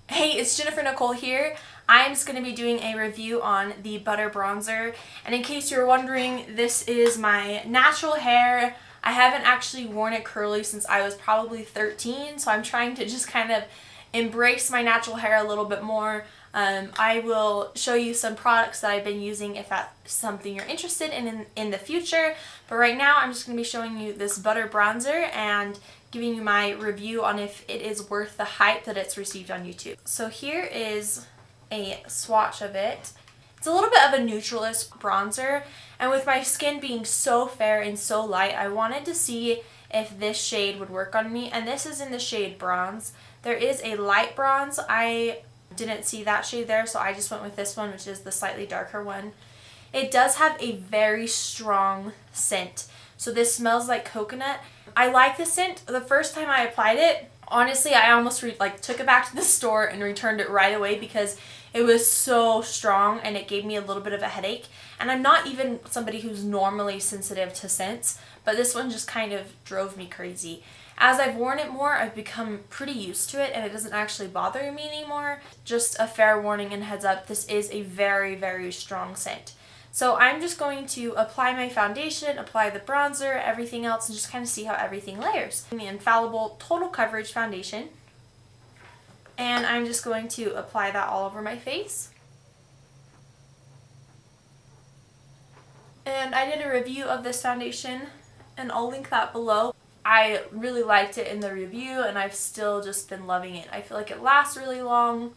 Hey, it's Jennifer Nichole here. I'm just going to be doing a review on the Butter Bronzer. And in case you're wondering, this is my natural hair. I haven't actually worn it curly since I was probably 13, so I'm trying to just kind of embrace my natural hair a little bit more. I will show you some products that I've been using if that's something you're interested in the future. But right now I'm just going to be showing you this Butter Bronzer and giving you my review on if it is worth the hype that it's received on YouTube. So here is a swatch of it. It's a little bit of a neutralist bronzer, and with my skin being so fair and so light, I wanted to see if this shade would work on me, and this is in the shade Bronze. There is a light bronze. I didn't see that shade there, so I just went with this one, which is the slightly darker one. It does have a very strong scent. So this smells like coconut. I like the scent. The first time I applied it, honestly, I almost took it back to the store and returned it right away because it was so strong and it gave me a little bit of a headache. And I'm not even somebody who's normally sensitive to scents, but this one just kind of drove me crazy. As I've worn it more, I've become pretty used to it and it doesn't actually bother me anymore. Just a fair warning and heads up, this is a very, very strong scent. So I'm just going to apply my foundation, apply the bronzer, everything else, and just kind of see how everything layers. The Infallible Total Coverage Foundation. And I'm just going to apply that all over my face. And I did a review of this foundation, and I'll link that below. I really liked it in the review, and I've still just been loving it. I feel like it lasts really long,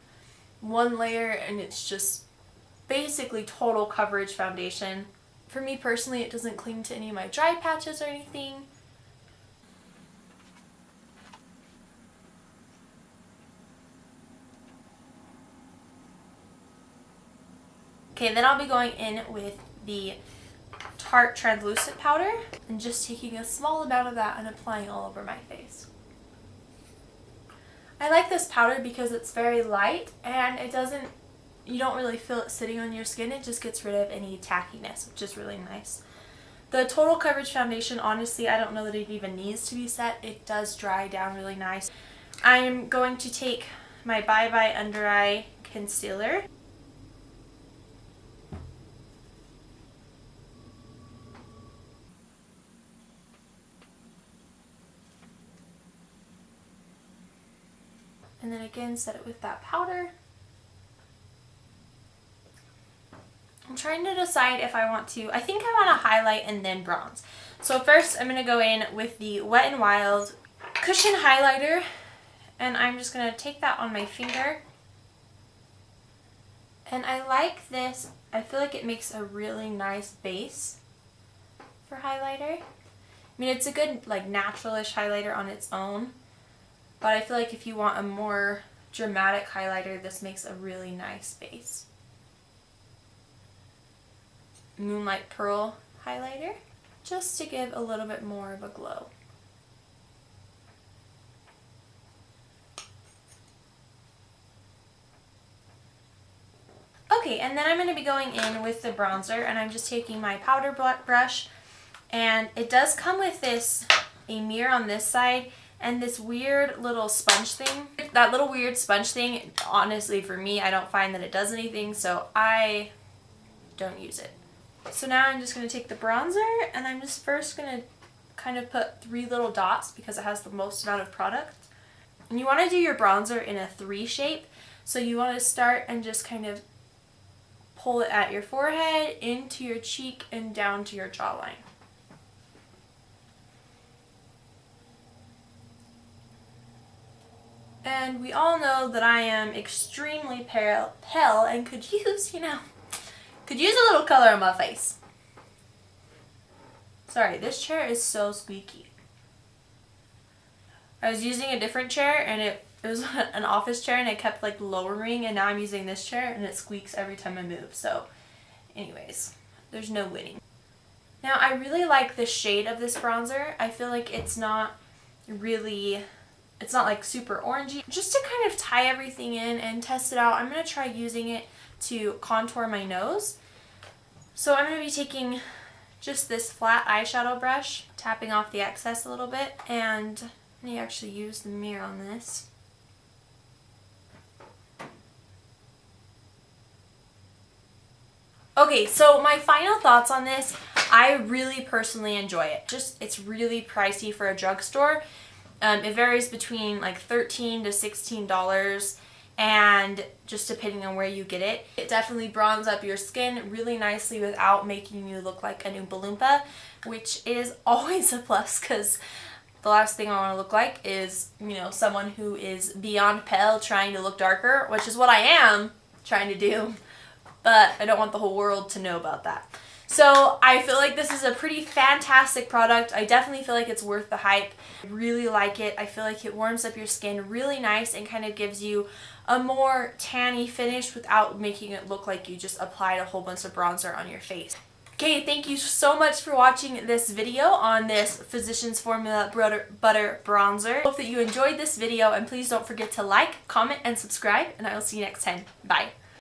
one layer, and it's just basically total coverage foundation. For me personally, it doesn't cling to any of my dry patches or anything. Okay, then I'll be going in with the Tarte Translucent Powder and just taking a small amount of that and applying all over my face. I like this powder because it's very light and you don't really feel it sitting on your skin. It just gets rid of any tackiness, which is really nice. The Total Coverage Foundation, honestly, I don't know that it even needs to be set. It does dry down really nice. I'm going to take my Bye Bye Under Eye Concealer. And then again, set it with that powder. I'm trying to decide if I want to, I think I want to highlight and then bronze. So first I'm going to go in with the Wet n Wild Cushing highlighter, and I'm just going to take that on my finger. And I like this. I feel like it makes a really nice base for highlighter. I mean, it's a good naturalish highlighter on its own, but I feel like if you want a more dramatic highlighter, this makes a really nice base. Moonlight Pearl highlighter, just to give a little bit more of a glow. Okay, and then I'm going to be going in with the bronzer, and I'm just taking my powder brush, and it does come with a mirror on this side and this weird little sponge thing. That little weird sponge thing, honestly for me, I don't find that it does anything, so I don't use it. So now I'm just going to take the bronzer, and I'm just first going to kind of put 3 little dots because it has the most amount of product. And you want to do your bronzer in a 3 shape, so you want to start and just kind of pull it at your forehead, into your cheek, and down to your jawline. And we all know that I am extremely pale and could use, could use a little color on my face. Sorry, this chair is so squeaky. I was using a different chair and it was an office chair and it kept lowering, and now I'm using this chair and it squeaks every time I move. So anyways, there's no winning. Now I really like the shade of this bronzer. I feel like it's not super orangey. Just to kind of tie everything in and test it out, I'm going to try using it to contour my nose. So I'm going to be taking just this flat eyeshadow brush, tapping off the excess a little bit, and let me actually use the mirror on this. Okay, so my final thoughts on this, I really personally enjoy it. It's really pricey for a drugstore. It varies between like $13 to $16, and just depending on where you get it. It definitely bronzes up your skin really nicely without making you look like an Oompa Loompa, which is always a plus, because the last thing I want to look like is, you know, someone who is beyond pale trying to look darker, which is what I am trying to do, but I don't want the whole world to know about that. So I feel like this is a pretty fantastic product. I definitely feel like it's worth the hype. I really like it. I feel like it warms up your skin really nice and kind of gives you a more tanny finish without making it look like you just applied a whole bunch of bronzer on your face. Okay, thank you so much for watching this video on this Physicians Formula Butter Bronzer. I hope that you enjoyed this video, and please don't forget to like, comment, and subscribe, and I will see you next time. Bye.